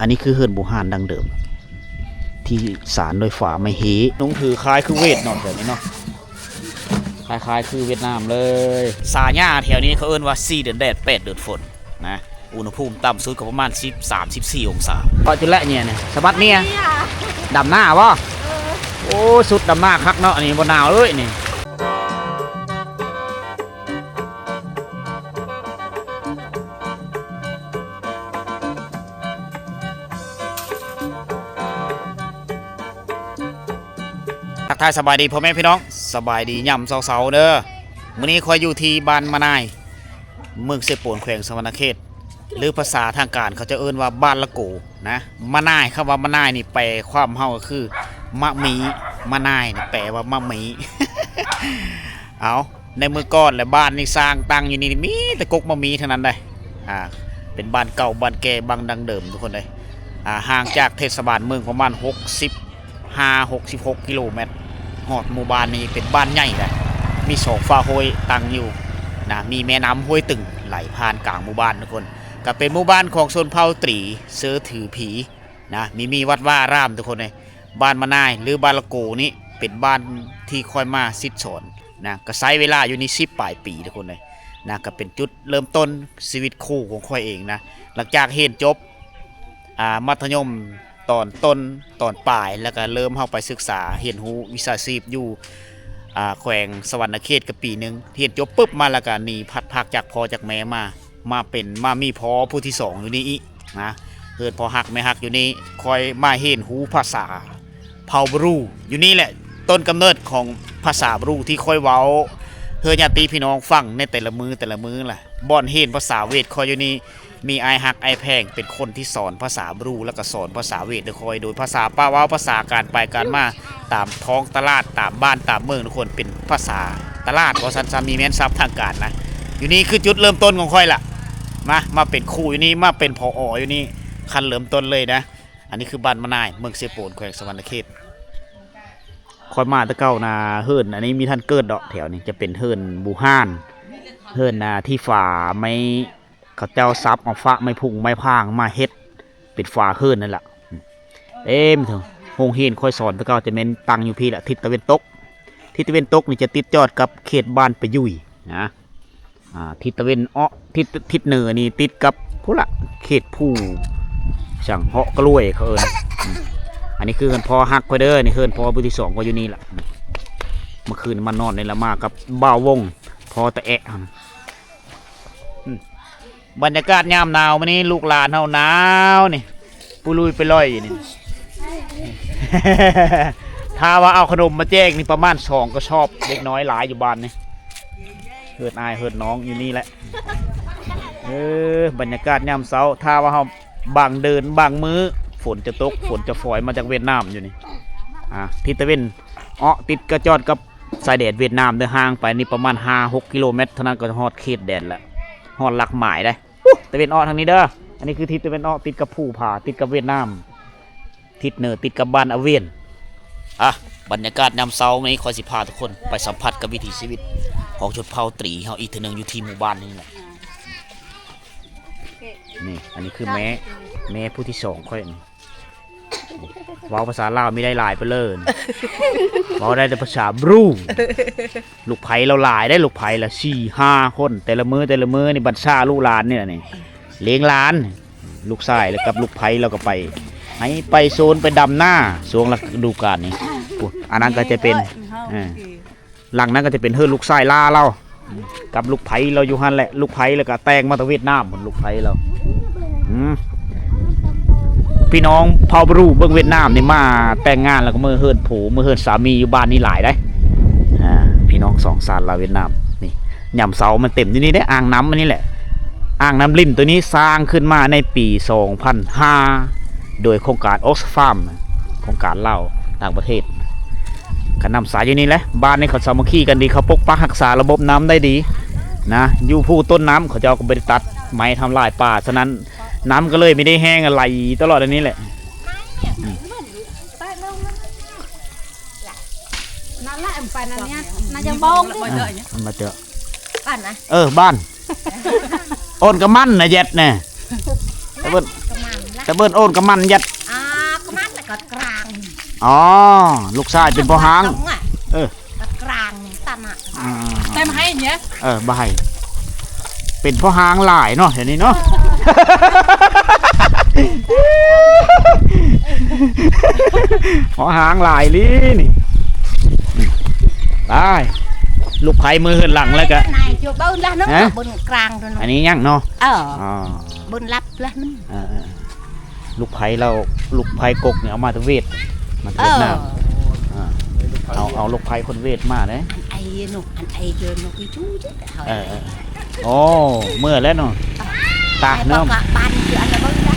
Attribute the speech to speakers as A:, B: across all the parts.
A: อันนี้คือเฮือนโบราณดังเดิมที่สารโดยฝาไม่เฮน้องถือคล้ายคือเวทเนาะแบบนี้เนาะคล้ายๆคือเวียดนามเลยสาหญ้าแถวนี้เขาเอิ้นว่า4 เดือนแดด8 เดือนฝนนะอุณหภูมิต่ำสุดก็ประมาณ13-14 องศาพอจุดละเนี่ยสะบัดเนี่ยดำหน้าวะโอ้สุดดำหน้าคักเนาะอันนี้บนหนาวเลยนี่ทักทายสบายดีพ่อแม่พี่น้องสบายดีย่ำเสาๆเด้อมื้อนี้คอยอยู่ที่บ้านมะนายเมืองเสปนแขวงสวรรณเขตหรือภาษาทางการเขาจะเอิ้นว่าบ้านละโกนะมะนายคำว่ามะนายนี่แปลความเฮาก็คือมะมีมะนายนี่แปลว่ามะมี เอาในมือก่อนและบ้านนี่สร้างตั้งอยู่นี่มีแต่กกมะมีเท่านั้นได้เป็นบ้านเก่าบ้านแก่บางดังเดิมทุกคนเลยห่างจากเทศบาลเมืองประมาณ65-66 กิโลเมตรหอดหมู่บ้านนี้เป็นบ้านใหญ่เลยมี2 ฟ้าห้วยตั้งอยู่นะมีแม่น้ำห้วยตึงไหลผ่านกลางหมู่บ้านทุกคนก็เป็นหมู่บ้านของชนเผ่าตรีเสือถือผีนะมีวัดว่ารามทุกคนเลยบ้านมะนายหรือบ้านละโกนี้เป็นบ้านที่ค่อยมาซิดสอนนะก็ใช้เวลาอยู่นี่10 ปลายปีทุกคนเลยนะก็เป็นจุดเริ่มต้นชีวิตคู่ของค่อยเองนะหลังจากเรียนจบมัธยมตอนต้นตอนปลายแล้วก็เริ่มเข้าไปศึกษาเรียนรู้วิชาชีพอยู่แขวงสวรรณเขตกับปีหนึ่งเรียนจบปุ๊บมาแล้วก็หนีพัดพากจากพ่อจากแม่มามีพ่อผู้ที่2อยู่นี่อีกนะเกิดพอหักไม่หักอยู่นี่คอยมาเห็นหูภาษาเผ่าบรูอยู่นี่แหละต้นกำเนิดของภาษาบรูที่ค่อยเว้าเฮือญาติพี่น้องฟังในแต่ละมือแหละบ่อนเห็นภาษาเวทคอยอยู่นี่มีไอหักไอแพงเป็นคนที่สอนภาษาบรูแล้วก็สอนภาษาเวทคอยโดยภาษาป้าว้าภาษาการไปการมาตามท้องตลาดตามบ้านตามเมืองทุกคนเป็นภาษาตลาดก็ซันมีแม่นซับทางการนะอยู่นี่คือจุดเริ่มต้นของค่อยล่ะมาเป็นครูอยู่นี่มาเป็นผออยู่นี่คันเริ่มต้นเลยนะอันนี้คือบ้านมะนายเมืองเสปนแขวงสวรรณเขตคอยมาตะเก้านาเฮิรนอันนี้มีท่านเกิดดอกแถวนี้จะเป็นเฮิรนบูฮานเฮิรนที่ฝ่าไม่เขาเจ้าซับเอาฟ้าไม่พุ่งไม่พางมาเฮ็ดเป็นฟ้าเฮิรนนั่นแหละมถึงโรงเรียนคอยสอนตะเก้าจะเป็นตั้งอยู่พี่ละทิศตะวันตกนี่จะติดจอดกับเขตบ้านปะยุยนะทิศตะวันออกทิศเหนือนี่ติดกับพุละเขตผู้ช่างเหาะกล้วยเขาเอิญอันนี้คือเฮิรนพอฮักไปเด้อนี่เฮิรนพอบุที่2ก็อยู่นี่แหละเมื่อคืนมานอนในละมากับบ่าววงพอตะแอะบรรยากาศยามหนาววันนี้ลูกหลานเฮาหนาวนี่ปุลุยไปลอยนี่ ถ้าว่าเอาขนมมาแจกนี่ประมาณ2 ก็ชอบเล็กน้อยหลายอยู่บ้านนี่เฮิดอายเฮิดน้องอยู่นี่แหละบรรยากาศยามเช้าถ้าว่าเฮาบางเดินบางมื้อฝนจะตกฝนจะฝอยมาจากเวียดนามอยู่นี่ทิศตะวันติดกระจอดกับสายแดดเวียดนามเดินห่างไปนี่ประมาณ5-6 กิโลเมตรเท่านั้นก็ฮอดเขตแดนแล้วฮอดหลักหมายได้ตะวันออกทางนี้เด้ออันนี้คือทิศตะวันออกติดกับภูผาติดกับเวียดนามทิศเหนือติดกับบ้านอาเวียนบรรยากาศยามเช้านี้คอยสิพาทุกคนไปสัมผัสกับวิถีชีวิตของชนเผ่าตรีเฮาอีกทีนึงอยู่ที่หมู่บ้านนี่แหละนี่อันนี้คือแม่ผู้ที่2ค่อยเว้าภาษาลาวไม่ได้หลายไปเลยเว้าได้แต่ภาษาบรูลูกไผ่เราหลายได้ลูกไผ่ละ4-5 คนแต่ละมือนี่บัญชาลูกหลานเนี่ยนี่เลี้ยงหลานลูกชายแล้วกับลูกไผ่เราก็ไปโซนไปดำหน้าช่วงฤดูกาลนี้อันนั้นก็จะเป็นหลังนั้นก็จะเป็นเฮือลูกชายล่าเรากับลูกไผ่เราอยู่หันแหละลูกไผ่แล้วก็แต่งมาตะเวียดนามเหมือนลูกไผ่เราพี่น้องเผ่าบรูเบื้องเวียดนามนี่มาแต่งงานแล้วก็เมื่อเฮิรนผูเมื่อเฮิรนสามีอยู่บ้านนี่หลายได้พี่น้อง2 ชาติลาวเวียดนามนี่ย่ำเสามันเต็มที่นี่ได้อ่างน้ำอันนี้แหละอ่างน้ำริมตัวนี้สร้างขึ้นมาในปี2005โดยโครงการออกซฟาร์มโครงการเล่าต่างประเทศขนำสายอยู่นี่แหละบ้านในเขาสามัคคีกันดีเขาปกปักรักษาระบบน้ำได้ดีนะอยู่ผู้ต้นน้ำเขาจะเอาไปตัดไม้ทำลายป่าฉะนั้นน้ำก็เลยไม่ได้แห้งไหลตลอดอันนี้แหละ
B: นั่นแหละไปนั่นเนี่ยน่าจะบ้อง
A: มาเจอ
B: บ้านนะ
A: บ้านโอนกระมันนะเย็ดเนี่ย
B: กระมันละ
A: แต่เบิ้นโอนกับมันยัด
B: ก็มันแล้วก็กลาง
A: อ๋อลูกชายเป็นพ่อหางเออ
B: กลางตันอ่ะ
C: เต็มให้เนี้ย
A: บ่ให้เป็นพ่อหางหลายเนาะเดี๋ยวนี้เนาะ พ่อหางหลายลี่นี่ได้ลูกไผ่มือเหินหลังแล้วก็
B: นายจูบนละน้ำบนกลางตัวนั้น
A: อันนี้ยังเนาะ
B: บนรับละน้
A: ลูกไผ่เราลูกไผ่กกเนี่ยเอามาจากเวทมาจากเวียดนามเอาลูกไผ่คนเวทมาเลย
B: ไอ้หนุกไอ้เจอหนุกอีชู้จ้ะ
A: โอ้เมื่อแล้วเนาะตาเนาะ
B: บ้านคืออันละบ้านละ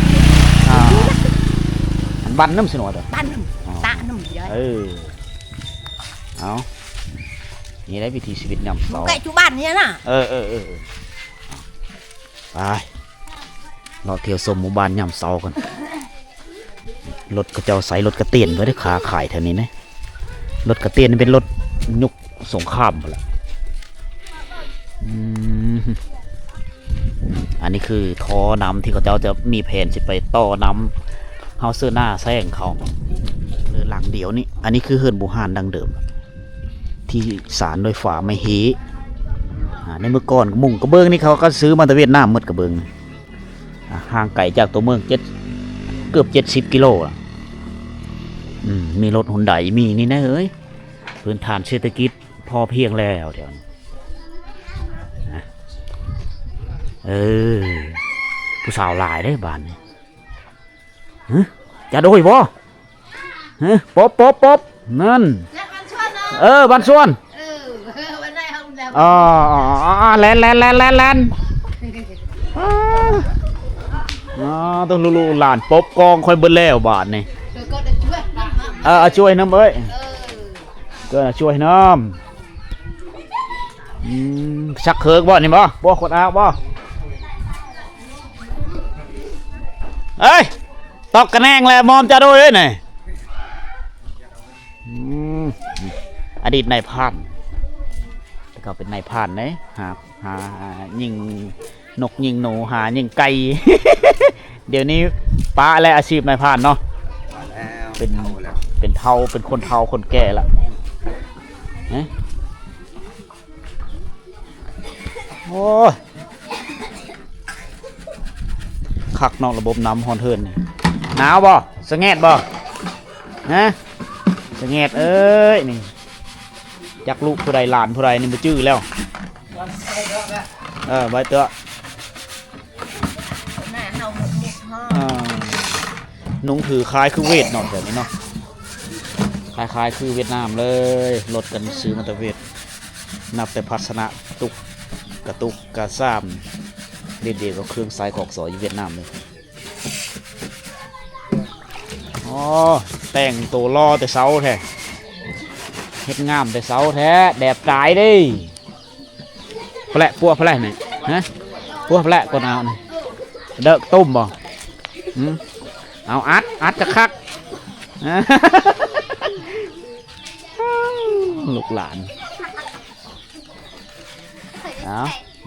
A: อันบันน้ำสนวด
B: บ้านตาหนุ่มเยอะ
A: เอานี่ได้วิธีชีวิตยำเสา
B: ไก่ชูบ้านเนี่ยน่ะ
A: ไปเราเที่ยวชมหมู่บ้านยำเสากันรถกระเจ้าใส่รถกระเตียนไว้ได้ขาขายแถวนี้นะรถกระเตียนเป็นรถยุคสงครามไปละอันนี้คือท่อน้ำที่เขาเจ้าจะมีแผนจะไปต่อน้ำเฮาเสื้อหน้าแซงเขาหรือหลังเดียวนี่อันนี้คือเฮือนบูฮานดังเดิมที่สารโดยฝาไม่เฮในเมื่อก่อนมุงกระเบื้องนี่เขาก็ซื้อมาจากเวียดนามหมดกระเบื้องห่างไกลจากตัวเมืองเกือบ70 กิโลมีรถหุ่นใดมีนี่นะเอ้ยพื้นฐานเศรษฐกิจพอเพียงแล้วเดี๋ยวผู้สาวหลายได้บ้านนี่จะโดยบ่ป๊บนั่นบ้านส่วนแลนต้องลูหลานป๊บกองคอยเบิ้ลแล้วบ้านนี่ช่วยน้ำเอ้ยก็ช่วยน้ำชักเคิร์กบ่นี่บ่ขวดอาบ่เอ้ยตอกกระแนงแล้วมอมจะโดยเลยนี่อดีตนายพรานแต่ก็เป็นนายพรานเลยหายิงนกยิงหนูหายิงไก่ เดี๋ยวนี้ป้าและอาชีพนายพรานเนาะเป็นเทาเป็นคนเทาคนแก่ละโอ้ยคักนอกระบบน้ำฮอนเทิร์นนี่หนาวบ่สะแงดบ่สะแงดเอ้ยนี่จักลูกผู้ใดหลานผู้ใดนี่มาจื้อแล้วใบเตอะนุ่งถือคล้ายคือเวทเนาะแบบนี้เนาะคล้ายคือเวียดนามเลยรถกันซื้อมาแต่เวทนับแต่ภาชนะตุกกระตุกกระซ้ำเด็ดๆก็เครื่องสายของสอยอยู่เวียดนามเลยแต่งตัวรอแต่เสาแท้เฮ็ดงามแต่เสาแท้แดบตายดิแผลปัวแผลนี่ปัวแผลก่อนเอานี่เด็กต้มบ่เอาอัดจะคักลูกหลาน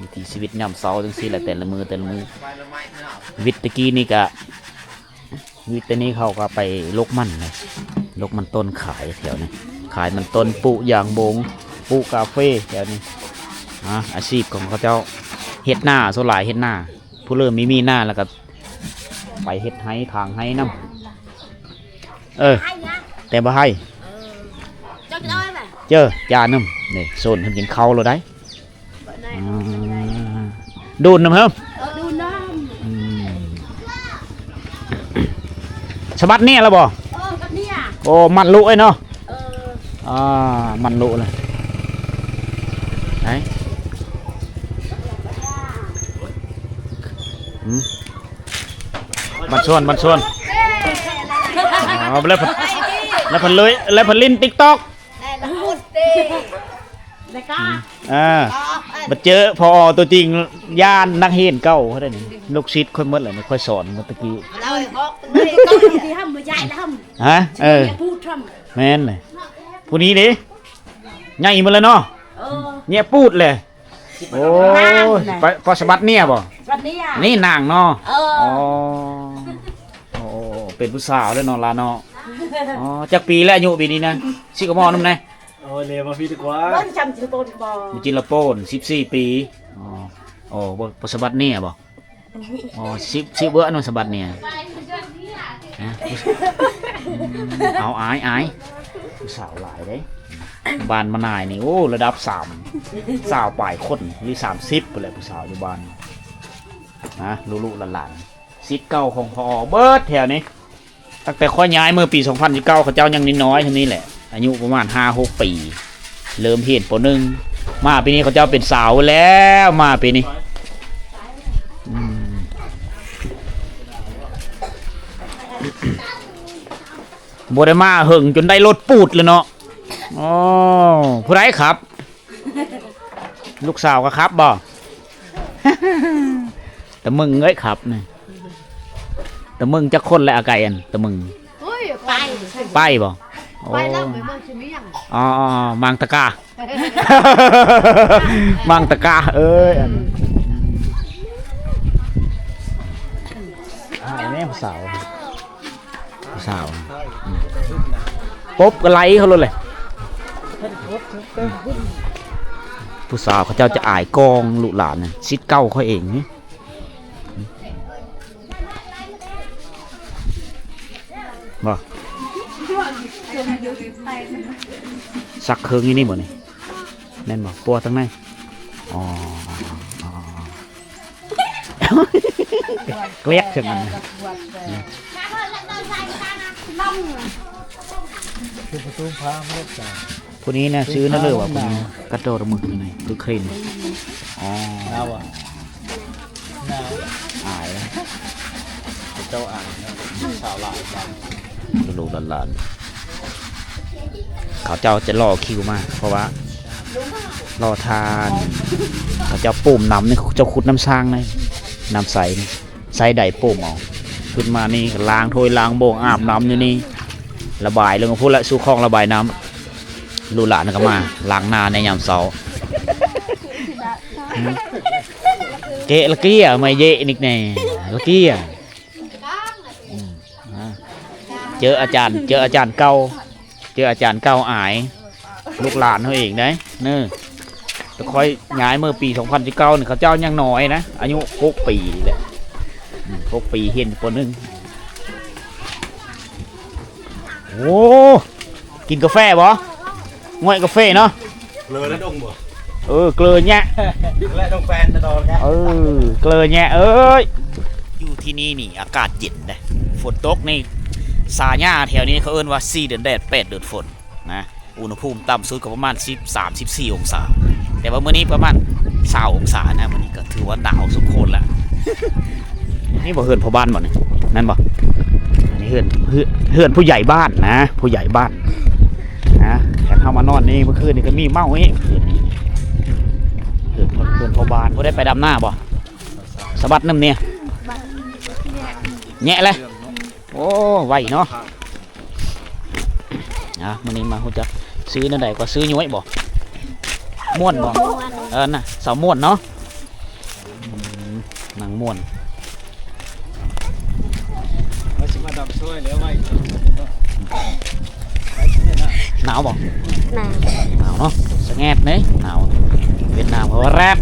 A: วิถีชีวิตยำเสาจังซี่แหละแต่ละมือวิตตะกี้นี่กะวิตนี้เขาก็ไปลกมันเลยลกมันต้นขายแถวนี้ขายมันต้นปลูกยางบงปลูกกาแฟแถวนี้อาชีพของเขาเจ้าเฮ็ดหน้าโซลายเฮ็ดหน้าผู้เริ่มมีหน้าแล้วก็ไปเฮ็ดไห้ทางไห้น้ำแต่บ่ให้เจอยาน้ำนี่โซนทำกินข้าวเลยได้ดูนน้ำเพิ่มฉบับนี้แล้วบ่โอ้มันลุไอ้เนาะมันลุเลยไหนบันชวนแล้วพันเลยแล้วพันลิ้นติ๊กต๊อกมาเจอพอตัวจริงย่านนักเฮนเก้าเขาได้นี่ลูกศิษย์ค่อยมดเลยค่อยสอนเมื่อกี้แม่นเลยผู้นี้ดิใหญ่มาเลยเนาะเนี่ยปูดเลยโอ้พอสบัดเนี่ยบ่นี่นางเนาะโอ้ เป็นผู้สาวแล้วเนาะลาเนาะอ๋อจักปีแล้วอายุปีนี้นะสิกมอนำไหน
C: โอ้เรียนมาพี่ดีกว่า
B: Con chăm chỉ bồn bò.
A: มีจินละโป้น14 ปีอ๋อโอ้บ่สะบัดเนี่ยบ่อ๋อ10เบ้ออันสะบัดเนี่ยฮะเอาอายผู้สาวหลายเด้บ้านมานายนี่โอ้ระดับ3สาวปลายคนหรือ30ไปเลยผู้สาวอยู่บ้านนะลูกๆหลานๆสิทธิ์เก่าของพอเบิดแถวนี้ตั้งแต่ข้อย้ายเมื่อปี2019เขาเจ้ายังน้อยๆเท่านี้แหละอายุประมาณ 5-6 ปีเริ่มเห็นปหนึ่งมาปีนี้เขาเจ้าเป็นสาวแล้วมาปีนี้บได้มาหึงจนได้รถปูดเลยเนาะอ๋อผู้ไรครับ ลูกสาวก็ครับบ่ แต่มึงเอ้ยครับนี่แต่มึงจะคนและอาไก่อันแต่มึง
D: Ôi,
A: ไปบ่
D: quay lắm mấy mong chỉ mấy nhằng.
A: อ๋อมังตะกา มังตะกาเอ้ยอันนี่ผู้สาวปุ๊บก็ไล่เขาเลยผู้สาวเขาเจ้าจะอายกองลูกหลานซิดเก้าเขาเองนี่บ่สักเครื่องนี่บ่นี่แน่นบ่ปัวทั้งในอ๋อเกลียกเช่นนั้น
C: คือประตูพาไม่ได้จ่าย
A: คนนี้นะซื้อนั่นเลยว่ะคนนี้กระโดดมือยังไงคือครีนอ๋อ
C: เอาอ่ะหนาว
A: อายแล้ว
C: เจ้าอ่างสาวหลายกัน
A: ลูกหลานๆเขาเจ้าจะรอคิวมากเพราะว่ารอทานเขาเจ้าปุ่มน้ำนี่เขาเจ้าขุดน้ำสร้างเลยน้ำใสนี่ใสใดปุ่มเอาขึ้นมานี่ล้างถ้วยล้างโบ่งอาบน้ำอยู่นี่ระบายลงมาพูดละสู้คลองระบายน้ำลูกหลานก็มาล้างหน้าในยามเช้าเกะละเกี้ยไม่เยะนิกแน่ละเกี้ยเจออาจารย์เก่าอายลูกหลานเขาเองได้เน้อจะคอยย้ายเมื่อปี2019นี่เขาเจ้ายังน้อยนะอายุ6 ปีแหละ6 ปีเห็นปนึงโอ้กินกาแฟบ่ง่อยกาแฟเนาะ
C: เลยแล้วดงบ่
A: เกลือแยะ
C: แล้วดงแฟนจะโดนครับ
A: เกลือแยะเอ้ยอยู่ที่นี่นี่อากาศเย็นเลยฝนตกนี่สาหญ้าแถวนี้เขาเอิ้นว่า4 เดือนแดด8 เดือนฝนนะอุณหภูมิต่ำสุดก็ประมาณ13-14 องศาแต่ว่ามื้อนี้ประมาณ20 องศานะมื้อนี้ก็ถือว่าหนาวสมควรแล้ว นี่บ่เฮือนพ่อบ้านบ่นี่นั่นบ่อันนี้เฮือนผู้ใหญ่บ้านนะผู้ใหญ่บ้านนะแต่เข้ามานอนนี่เมื่อคืนนี่ก็มีเมาอีกเฮือนพ่อบ้านบ่ได้ไปดำหน้าบ่สะบัดน้ำเนี่ยแnhẹเลยโอ้ไวเนาะนะมื้อนี้มาฮู้จักซื้อนั่นใดก็ซื้อย้อยบ่ม่วนบ่น่ะสาวม่วนเนาะนางม่วน
C: เขาจะมาดับช่วยแล้วไว้
A: หนาวบ่
D: Nào.
A: หนาวเนาะสะแงดเด้หนาวเวียดนามเขาว่าแรป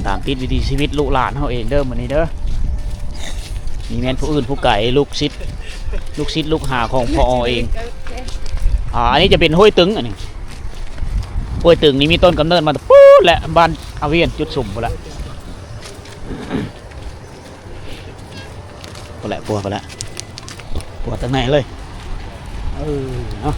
A: ตามติดวิถีชีวิตลูกหลานเขาเองเด้อมื้อนี้เด้อมีแม่นผู้อื่นผู้ไก่ลูกศิษย์ลูกหาของพ่อเองอันนี้จะเป็นห้วยตึงอันนี้ห้วยตึงนี่มีต้นกำเนิดมาปุ๊บแหละบ้านอาเวียนจุดสุ่มไปละไปละปัวตั้งไหนเลยเนาะ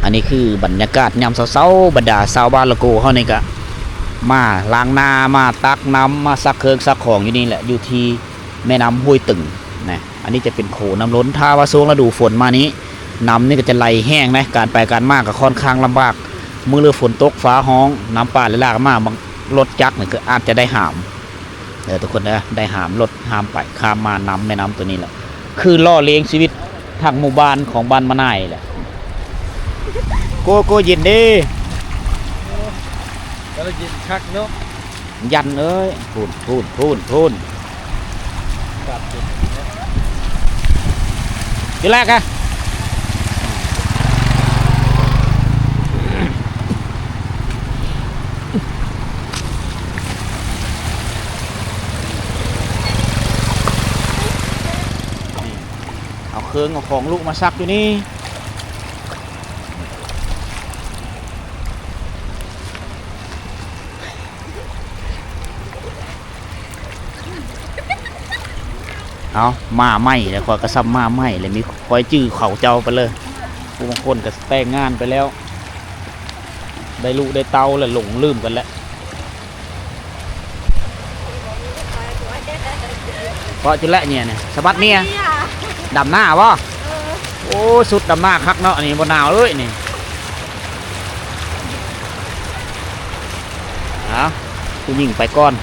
A: อันนี้คือบรรยากาศยามเช้าๆบรรดาชาวบ้านละโกเขานี่ก็มาล้างนามาตักน้ำมาซักเครื่องซักของอยู่นี่แหละอยู่ที่แม่น้ำห้วยตึงนะอันนี้จะเป็นโขน้ำล้นถ้าว่าช่วงฤดูฝนมานี้น้ำนี่ก็จะไหลแห้งนะการไปการมาก็ค่อนข้างลำบากเมื่อฤดูฝนตกฟ้าห้องน้ำป่าไหลหลากมาบางรถจักรนี่ก็อาจจะได้หามทุกคนนะได้หามรถหามไปข้ามมาน้ำแม่น้ำตัวนี้แหละคือล่อเลี้ยงชีวิตทางหมู่บ้านของบ้านมะนายแหละ โกยินดี
C: แล้วเรากินคักเนาะ
A: ยันเอ้ยพูน
C: กัดกิน
A: ทีแรกอะเอาเครื่องเอาของลูกมาซักอยู่นี่เอามาไหมแล้วคอยกระซับมาไหมเลยมีคอยจื้อเขาเจ้าไปเลยผู้บางคนก็แต่งงานไปแล้วได้ลูกได้เต้าแล้วหลงลืมกันแล้วเพราะจุดละเนี่ยสะบัดเนี่ยดำหน้าวะโอ้สุดดำหน้าคักเนาะนี่บนหนาวเลยนี่เอาผู้หญิงไปก่อน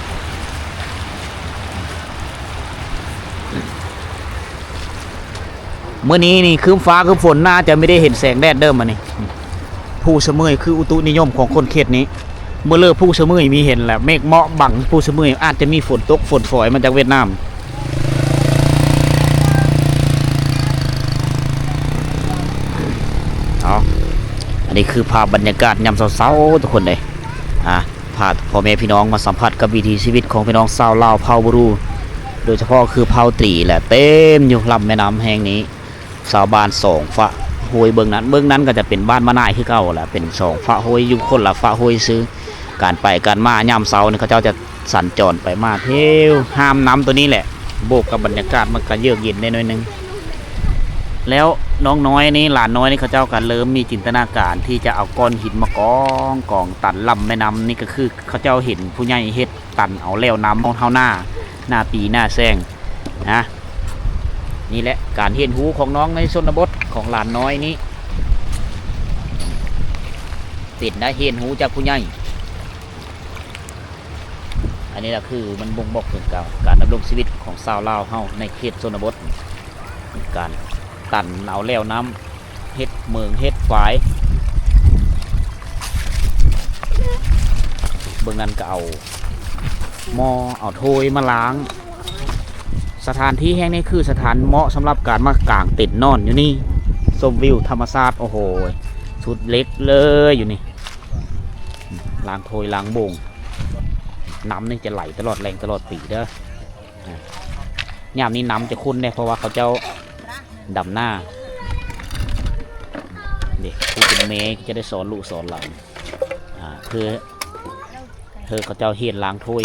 A: เมื่อนี้นี่คืมฟ้าคืมฝนน่าจะไม่ได้เห็นแสงแดดเดิมมานี่ผู้เสมยคืออุตุนิยมของคนเขตนี้เมื่อเลิกผู้เสมยมีเห็นแหละเมฆเมาะบังผู้เสมยอาจจะมีฝนตกฝนฝอยมาจากเวียดนามเอาอันนี้คือภาพบรรยากาศยามเช้าๆทุกคนเลยพาพ่อแม่พี่น้องมาสัมผัสกับวิถีชีวิตของพี่น้องชาวลาวเผ่าบรูโดยเฉพาะคือเผ่าตรีแหละเต็มอยู่ลำแม่น้ำแห่งนี้ชาวบ้านสองฝะห้วยเบื้องนั้นก็จะเป็นบ้านมะนายคือเก่าแหละเป็นสองฝะห้วยอยู่คนละฝะห้วยซื้อการไปการมายามเช้านี่เขาเจ้าจะสัญจรไปมาเที่ยวห้ามน้ำตัวนี้แหละโบกกับบรรยากาศมันก็เยือกเย็นได้หน่อยนึงแล้วน้องน้อยนี่หลานน้อยนี่เขาเจ้ากันเริ่มมีจินตนาการที่จะเอาก้อนหินมากองตันลำแม่น้ำนี่ก็คือเขาเจ้าเห็นผู้ใหญ่เฮ็ดตันเอาแล้วน้ำของเท้าหน้าปีหน้าแซงนะนี่แหละการเห็นหูของน้องในชนบทของหลานน้อยนี้ติดนะเห็นหูจากผู้ใหญ่อันนี้แหละคือมันบ่งบอกถึงการดำรงชีวิตของชาวลาวเฮาในเขตชนบทการตันเอาแล้วน้ำเฮ็ดเมืองเฮ็ดฝายเบื้องนั้นก็เอาหม้อเอาถ้วยมาล้างสถานที่แห่งนี้คือสถานเหมาะสำหรับการมากางเต็นท์นอนอยู่นี่ชมวิวธรรมชาติโอ้โหสุดเล็กเลยอยู่นี่ล้างถ้วยล้างโบ่งน้ำนี่จะไหลตลอดแรงตลอดปีเด้อยามนี้น้ำจะขุ่นเนี่ยเพราะว่าเขาเจ้าดำหน้าเด็กผู้เป็นเมย์จะได้สอนลูกสอนหลานเพื่อเขาเจ้าเฮ็ดล้างถ้วย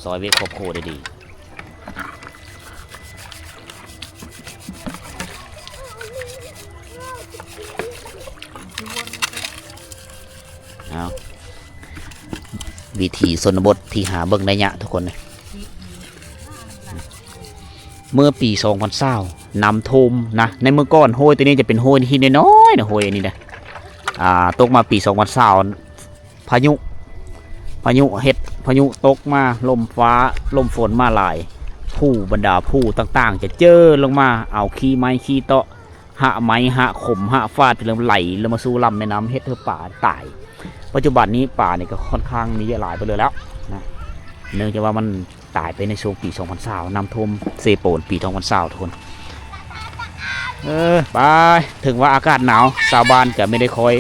A: ซอยเวกครอบครัวได้ดีวิธีชนบทที่หาเบิ่งได้ยะทุกคนเลยเมื่อปี2020น้ำท่วมนะในเมื่อก่อนโฮยตัวนี้จะเป็นโฮยที่น้อยๆนะโฮยอันนี้นะตกมาปี2020พายุตกมาลมฟ้าลมฝนมาหลายผู้บรรดาผู้ต่างๆจะเจอลงมาเอาขี้ไม้ขี้เตาะหะไม้หะขมหะฟาดไปเริ่มไหลแล้วมาสู่ลำแม่น้ำเฮ็ดเธอป่าตายปัจจุบันนี้ป่านี่ก็ค่อนข้างมีเยอะหลายไปเลยแล้วนะเนื่องจากว่ามันตายไปในช่วงปี2020น้ำท่วมเซโปนปี2020ทุกคนไปถึงว่าอากาศหนาวชาวบ้านจะไม่ได้คอย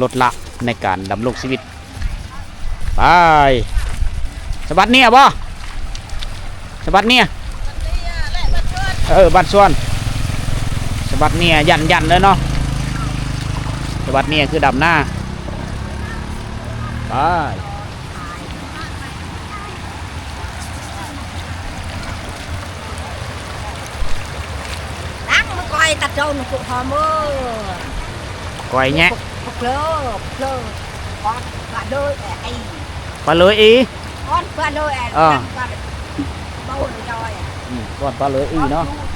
A: ลดละในการดำรงชีวิตไปสบัดเนี่ยบ่สบัดเนี่ยบ้านส่วนสบัดเนี่ยยันเลยเนาะสบัดเนี่ยคือดำหน้าไป
B: đang nó coi ta trâu nó cũng hòm ơ
A: ก่อยแงะ
B: phật lơ con và đôi ai
A: ปลาเลยอี
B: con và đôi ai
A: Ờ.
B: bao rồi rồi
A: ก่อนปลาเลยอีเนาะ
B: con